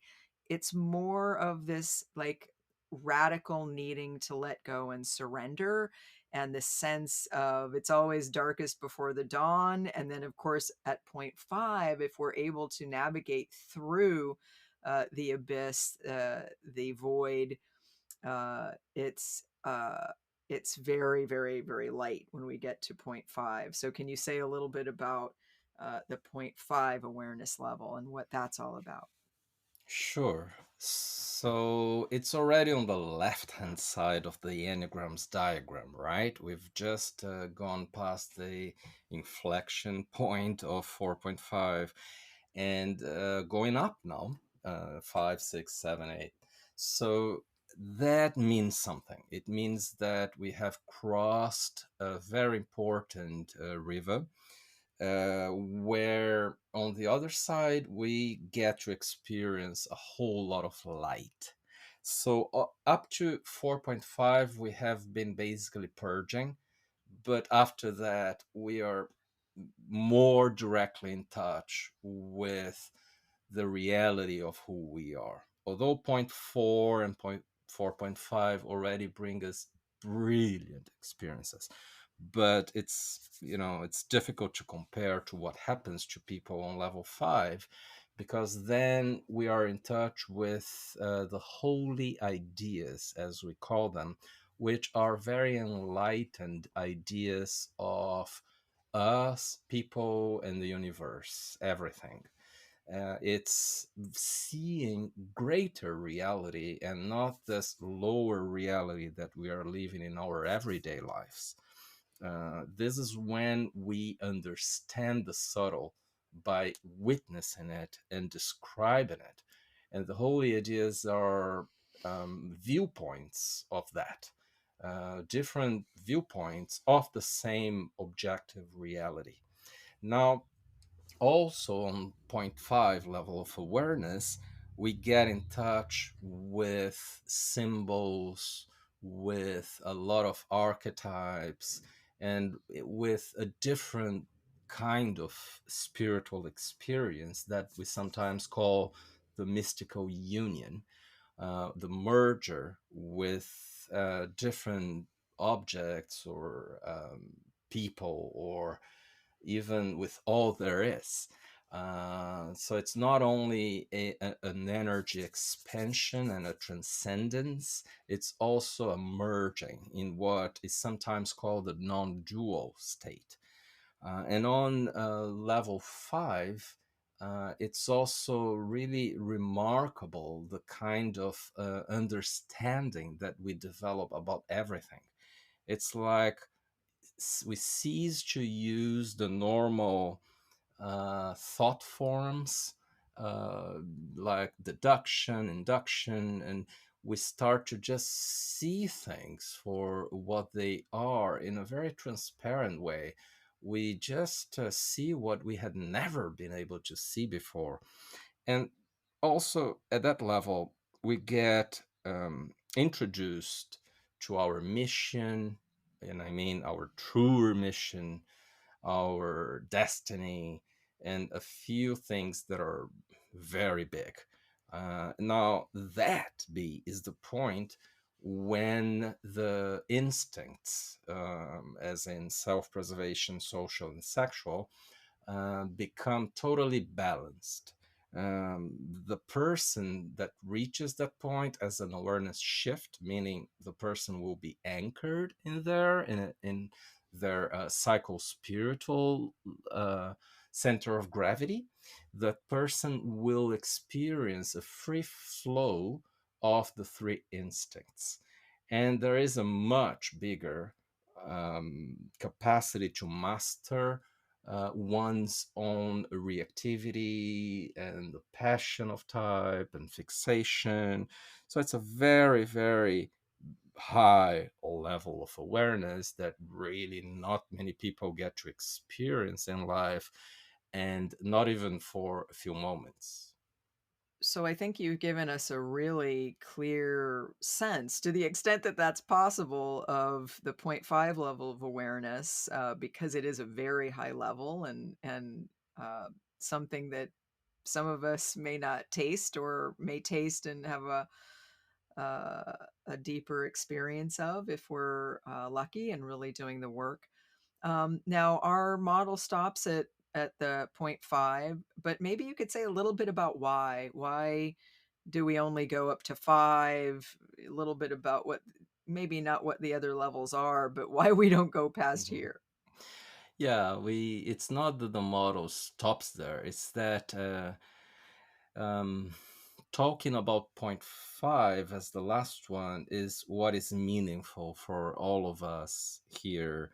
It's more of this like radical needing to let go and surrender, and the sense of it's always darkest before the dawn. And then, of course, at point 5, if we're able to navigate through the abyss, the void, uh, it's uh, it's very, very, very light when we get to point 5. So, can you say a little bit about the point 5 awareness level and what that's all about? Sure. So it's already on the left-hand side of the Enneagram's diagram, right? We've just gone past the inflection point of 4.5 and going up now, 5, 6, 7, 8. So that means something. It means that we have crossed a very important river where on the other side we get to experience a whole lot of light. So up to 4.5 we have been basically purging, but after that we are more directly in touch with the reality of who we are. Although point 4 and point 4.5 already bring us brilliant experiences, but it's difficult to compare to what happens to people on level 5, because then we are in touch with the holy ideas, as we call them, which are very enlightened ideas of us, people, and the universe, everything. It's seeing greater reality and not this lower reality that we are living in our everyday lives. This is when we understand the subtle by witnessing it and describing it. And the whole ideas are viewpoints of that, different viewpoints of the same objective reality. Now, also on point five level of awareness, we get in touch with symbols, with a lot of archetypes, and with a different kind of spiritual experience that we sometimes call the mystical union, the merger with different objects or people, or even with all there is. So it's not only an energy expansion and a transcendence, it's also a merging in what is sometimes called the non dual state. And on level five, it's also really remarkable the kind of understanding that we develop about everything. It's like we cease to use the normal thought forms uh, like deduction, induction, and we start to just see things for what they are in a very transparent way. We just see what we had never been able to see before. And also at that level, we get introduced to our mission, and I mean our truer mission, our destiny, and a few things that are very big. Now, that is the point when the instincts, as in self preservation, social, and sexual, become totally balanced. The person that reaches that point as an awareness shift, meaning the person will be anchored in there, in their psycho-spiritual center of gravity, that person will experience a free flow of the three instincts. And there is a much bigger capacity to master one's own reactivity and the passion of type and fixation. So it's a very, very high level of awareness that really not many people get to experience in life, and not even for a few moments. So I think you've given us a really clear sense, to the extent that that's possible, of the point five level of awareness, because it is a very high level, and uh, something that some of us may not taste, or may taste and have uh, a deeper experience of, if we're lucky and really doing the work. Now, our model stops at the point five, but maybe you could say a little bit about why. Why do we only go up to five? A little bit about what, maybe not what the other levels are, but why we don't go past Mhm. here. Yeah, it's not that the model stops there, it's that um, talking about point five as the last one is what is meaningful for all of us here,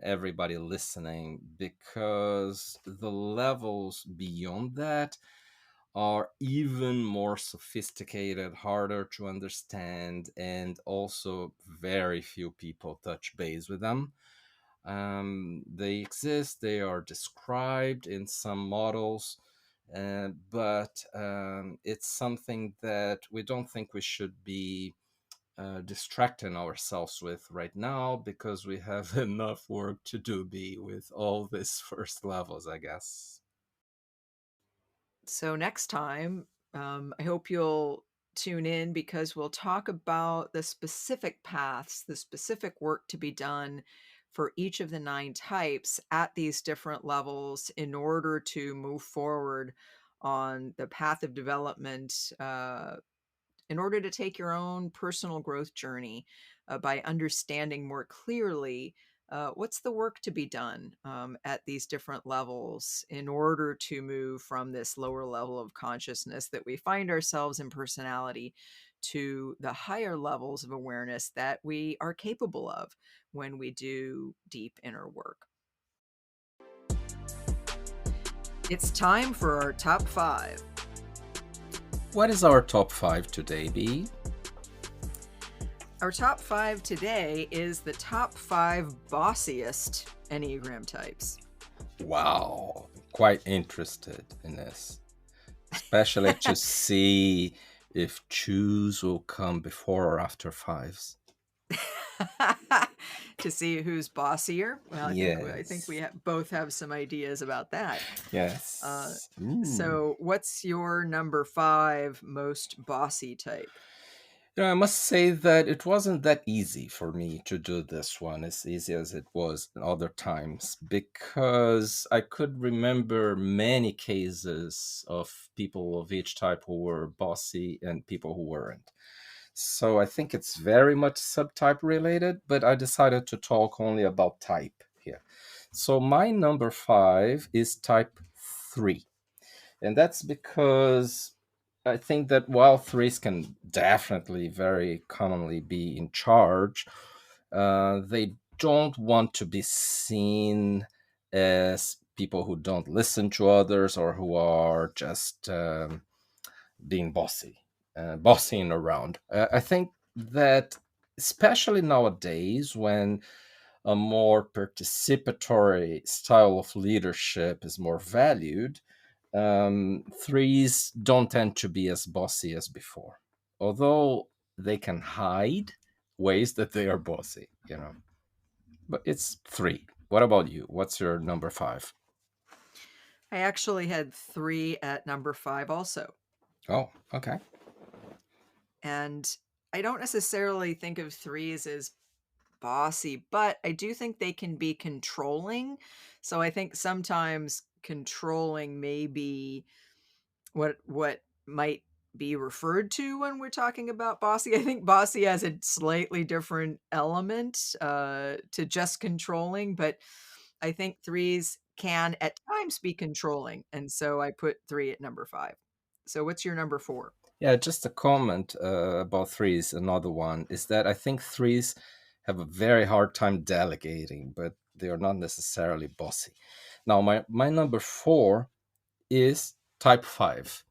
everybody listening, because the levels beyond that are even more sophisticated, harder to understand, and also very few people touch base with them. They exist, they are described in some models, but it's something that we don't think we should be distracting ourselves with right now, because we have enough work to do be with all these first levels, I guess. So next time, I hope you'll tune in, because we'll talk about the specific paths, the specific work to be done for each of the nine types at these different levels, in order to move forward on the path of development, in order to take your own personal growth journey, by understanding more clearly what's the work to be done at these different levels in order to move from this lower level of consciousness that we find ourselves in personality to the higher levels of awareness that we are capable of when we do deep inner work. It's time for our top 5. What is our top 5 today, Bee? Our top 5 today is the top 5 bossiest Enneagram types. Wow, quite interested in this, especially to see if 2s will come before or after 5s. To see who's bossier. Well, I think we both have some ideas about that. Yes. So what's your number 5 most bossy type? I must say that it wasn't that easy for me to do this one as easy as it was other times, because I could remember many cases of people of each type who were bossy and people who weren't. So I think it's very much subtype related, but I decided to talk only about type here. So my number 5 is type 3. And that's because I think that while 3s can definitely very commonly be in charge, they don't want to be seen as people who don't listen to others or who are just being bossing around. I think that especially nowadays, when a more participatory style of leadership is more valued, 3s don't tend to be as bossy as before, although they can hide ways that they are bossy, But it's 3. What about you? What's your number 5? I actually had 3 at number 5 also. Oh, okay. And I don't necessarily think of 3s as bossy, but I do think they can be controlling. So I think sometimes controlling may be what might be referred to when we're talking about bossy. I think bossy has a slightly different element to just controlling, but I think 3s can at times be controlling. And so I put 3 at number 5. So what's your number 4? Yeah, just a comment about 3s. Another one is that I think 3s have a very hard time delegating, but they are not necessarily bossy. Now, my number 4 is type 5.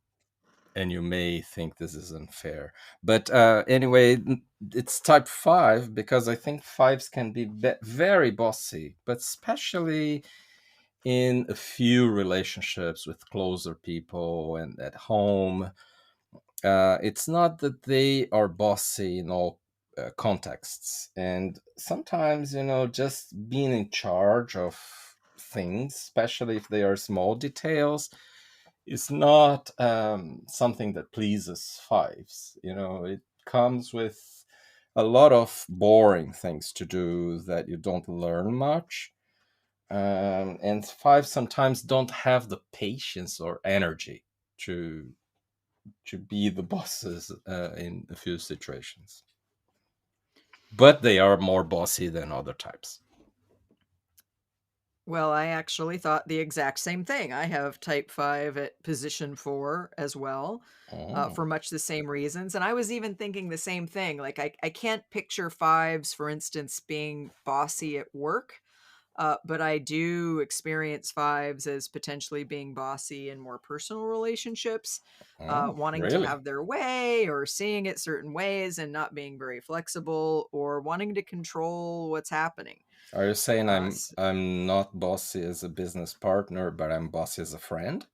And you may think this is unfair. But anyway, it's type 5 because I think 5s can be very bossy, but especially in a few relationships with closer people and at home. It's not that they are bossy in all contexts. And sometimes, just being in charge of things, especially if they are small details, is not something that pleases 5s. It comes with a lot of boring things to do that you don't learn much. And 5s sometimes don't have the patience or energy to be the bosses in a few situations. But they are more bossy than other types. Well, I actually thought the exact same thing. I have type 5 at position 4 as well, for much the same reasons. And I was even thinking the same thing. Like, I can't picture 5s, for instance, being bossy at work. But I do experience 5s as potentially being bossy in more personal relationships, wanting to Really? have their way or seeing it certain ways and not being very flexible or wanting to control what's happening. Are you saying S- I'm not bossy as a business partner, but I'm bossy as a friend?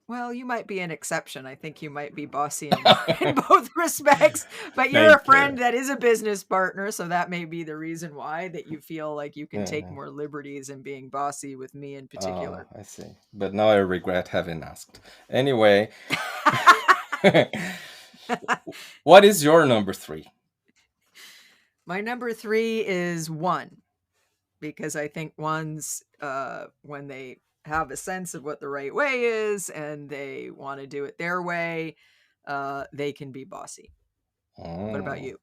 Well, you might be an exception. I think you might be bossy in both respects, but you're Thank a friend you. that is a business partner, so that may be the reason why that you feel like you can take Yeah. more liberties in being bossy with me in particular. I see. But now I regret having asked. Anyway, what is your number 3? My number 3 is 1, because I think 1s, when they have a sense of what the right way is and they want to do it their way, they can be bossy. What about Oh. you?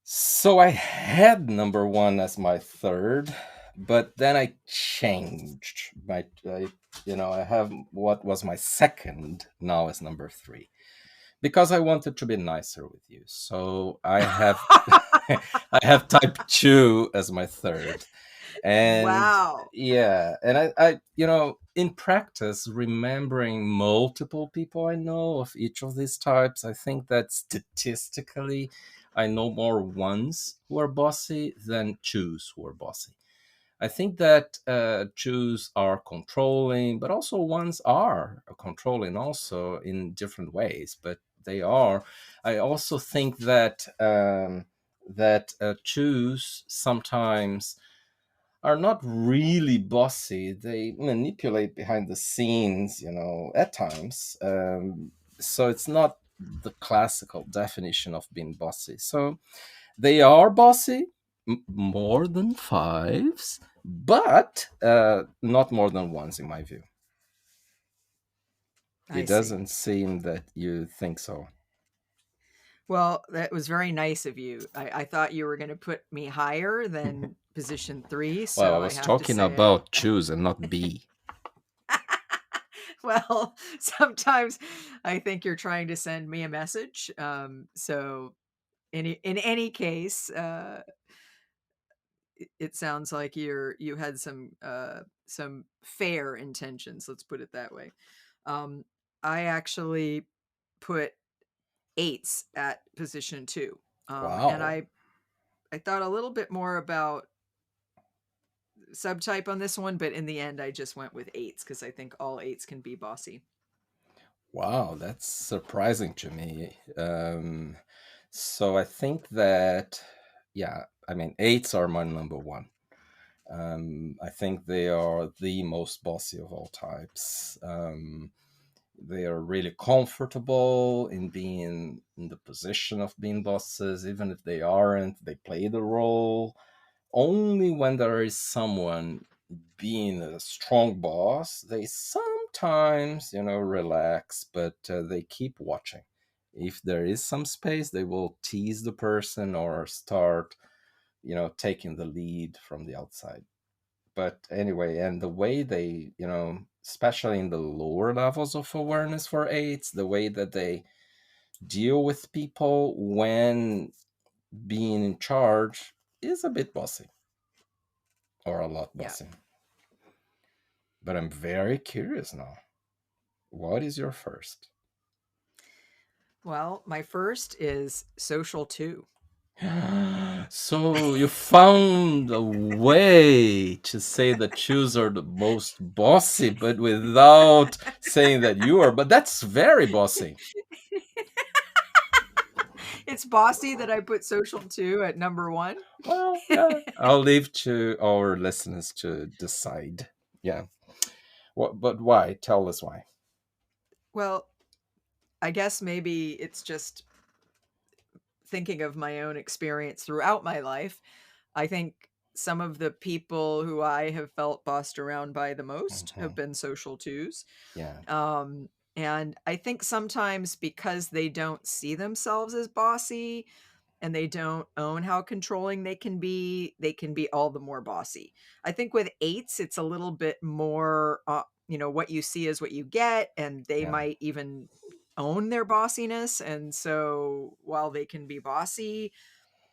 So I had number one as my third, but then I changed I have what was my second now as number three because I wanted to be nicer with you. So I have I have type two as my third. And Wow. yeah, and in practice, remembering multiple people I know of each of these types, I think that statistically I know more ones who are bossy than twos who are bossy. I think that twos are controlling, but also ones are controlling also in different ways, but they are. I also think that twos sometimes are not really bossy. They manipulate behind the scenes, at times. So it's not the classical definition of being bossy. So they are bossy, more than fives, but not more than ones, in my view. I It see. doesn't seem that you think so. Well, that was very nice of you. I thought you were going to put me higher than position 3, Well, I so I was have to talking say about choose and not be. well, sometimes I think you're trying to send me a message. So in any case, it sounds like you had some fair intentions. Let's put it that way. Um, I actually put eights at position 2, and Wow. I thought a little bit more about subtype on this one, but in the end, I just went with eights because I think all eights can be bossy. Wow, that's surprising to me. So I think that, yeah, I mean, eights are my number one. I think they are the most bossy of all types. They are really comfortable in being in the position of being bosses, even if they aren't, they play the role. Only when there is someone being a strong boss, they sometimes, relax, but they keep watching. If there is some space, they will tease the person or start, taking the lead from the outside. But anyway, and the way they, especially in the lower levels of awareness for eights, the way that they deal with people when being in charge is a bit bossy, or a lot Yeah. bossy. But I'm very curious now. What is your first? Well, my first is social 2. So you found a way to say that shoes are the most bossy, but without saying that you are. But that's very bossy. It's bossy that I put social 2 at number 1. Well, yeah, I'll leave to our listeners to decide. Yeah. What? But why? Tell us why. Well, I guess maybe it's just thinking of my own experience throughout my life. I think some of the people who I have felt bossed around by the most Hmm. have been social 2s. Yeah. Um, and I think sometimes because they don't see themselves as bossy and they don't own how controlling they can be all the more bossy. I think with eights, it's a little bit more, what you see is what you get, and they Yeah. might even own their bossiness. And so while they can be bossy,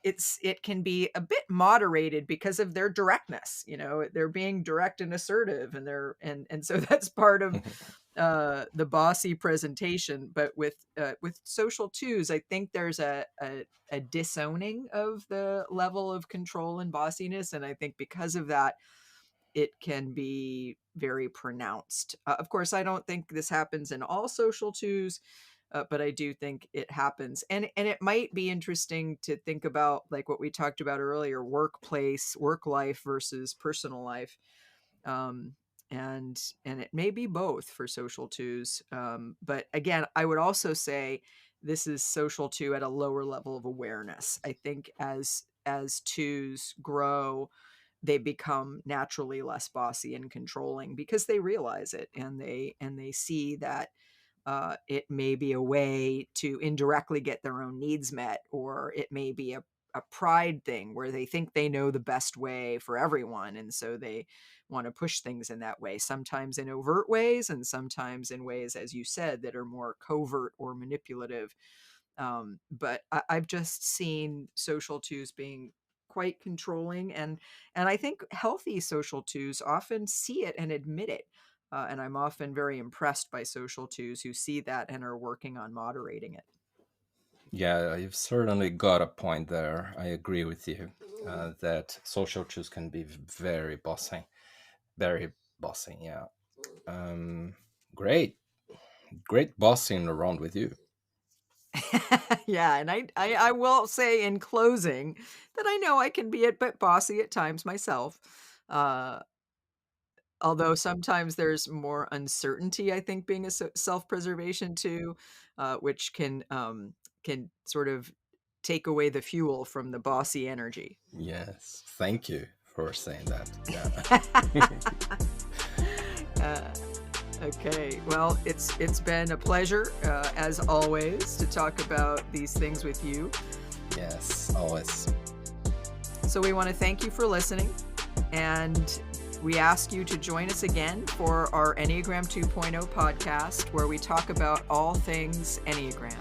it can be a bit moderated because of their directness. They're being direct and assertive, and so that's part of the bossy presentation. But with social 2s, I think there's a disowning of the level of control and bossiness, and I think because of that it can be very pronounced. Of course, I don't think this happens in all social 2s, but I do think it happens. And it might be interesting to think about, like what we talked about earlier, workplace, work life versus personal life. Um, and it may be both for social 2s. But again, I would also say this is social 2 at a lower level of awareness. I think as 2s grow, they become naturally less bossy and controlling because they realize it, and they see that it may be a way to indirectly get their own needs met, or it may be a pride thing where they think they know the best way for everyone. And so they want to push things in that way, sometimes in overt ways and sometimes in ways, as you said, that are more covert or manipulative. But I've just seen social twos being quite controlling, and I think healthy social twos often see it and admit it. And I'm often very impressed by social twos who see that and are working on moderating it. Yeah, you've certainly got a point there. I agree with you that social twos can be very bossy. Very bossy, yeah. Great. Great bossing around with you. Yeah, and I will say in closing that I know I can be a bit bossy at times myself. Uh, Although sometimes there's more uncertainty, I think, being a self-preservation too, which can sort of take away the fuel from the bossy energy. Yes. Thank you for saying that. Yeah. Okay, well, it's been a pleasure, as always, to talk about these things with you. Yes, always. So we want to thank you for listening, and we ask you to join us again for our Enneagram 2.0 podcast, where we talk about all things Enneagram.